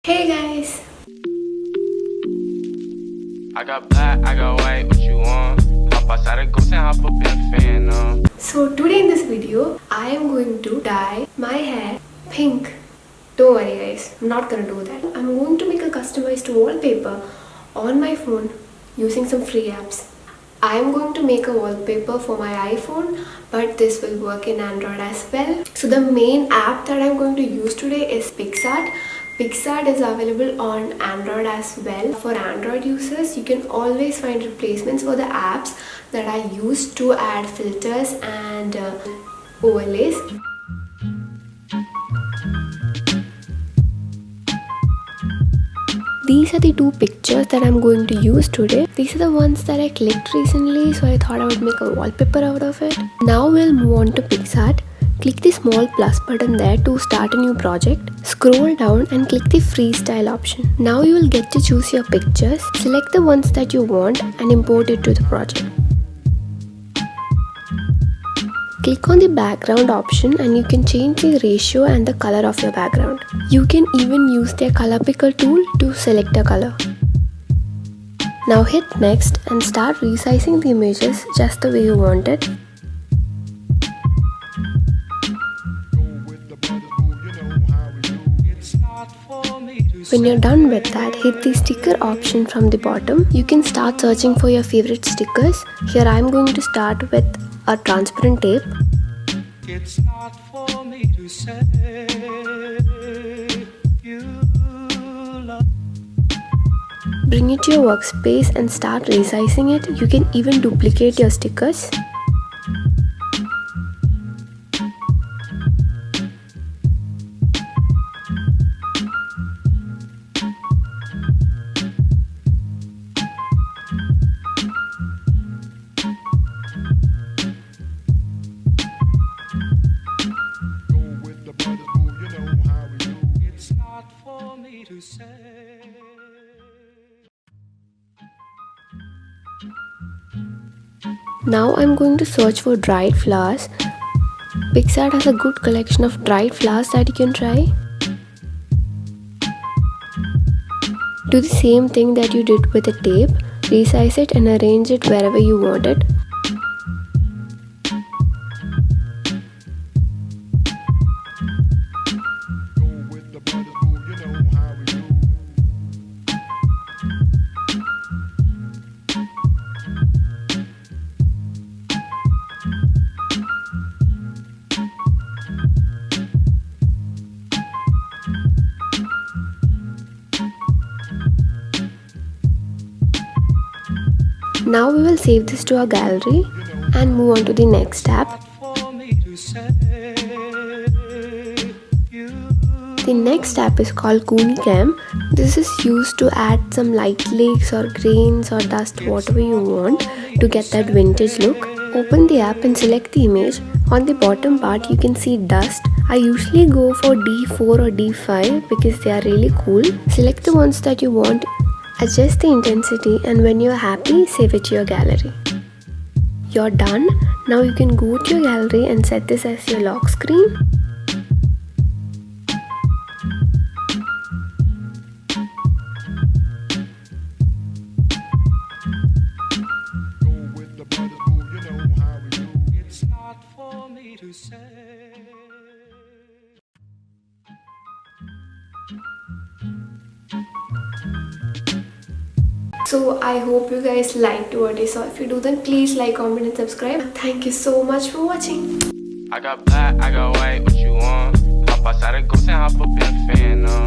Hey guys! I got black, I got white, what you want? Hop outside the ghost and hop up in the Phantom. So today in this video, I am going to dye my hair pink. Don't worry guys, I'm not gonna do that. I'm going to make a customized wallpaper on my phone using some free apps. I am going to make a wallpaper for my iPhone, but this will work in Android as well. So the main app that I'm going to use today is PicsArt. PicsArt is available on Android as well. For Android users, you can always find replacements for the apps that I use to add filters and overlays. These are the two pictures that I'm going to use today. These are the ones that I clicked recently, so I thought I would make a wallpaper out of it. Now we'll move on to PicsArt. Click the small plus button there to start a new project. Scroll down and click the freestyle option. Now you will get to choose your pictures. Select the ones that you want and import it to the project. Click on the background option and you can change the ratio and the color of your background. You can even use their color picker tool to select a color. Now hit next and start resizing the images just the way you want it. When you're done with that, hit the sticker option from the bottom. You can start searching for your favorite stickers. Here I'm going to start with a transparent tape. It's not for me to say you love. Bring it to your workspace and start resizing it. You can even duplicate your stickers. Now I'm going to search for dried flowers. PicsArt has a good collection of dried flowers that you can try. Do the same thing that you did with the tape. Resize it and arrange it wherever you want it. Now we will save this to our gallery and move on to the next app. The next app is called Cam. This is used to add some light leaks or grains or dust, whatever you want, to get that vintage look. Open the app and select the image. On the bottom part you can see dust. I usually go for D4 or D5 because they are really cool. Select the ones that you want. Adjust the intensity, and when you're happy, save it to your gallery. You're done. Now you can go to your gallery and set this as your lock screen. It's not for me to say. So I hope you guys liked what you saw. If you do, then please like, comment and subscribe. Thank you so much for watching. I got black, I got white, what you want? Hop outside the ghost and hop up in the Phantom.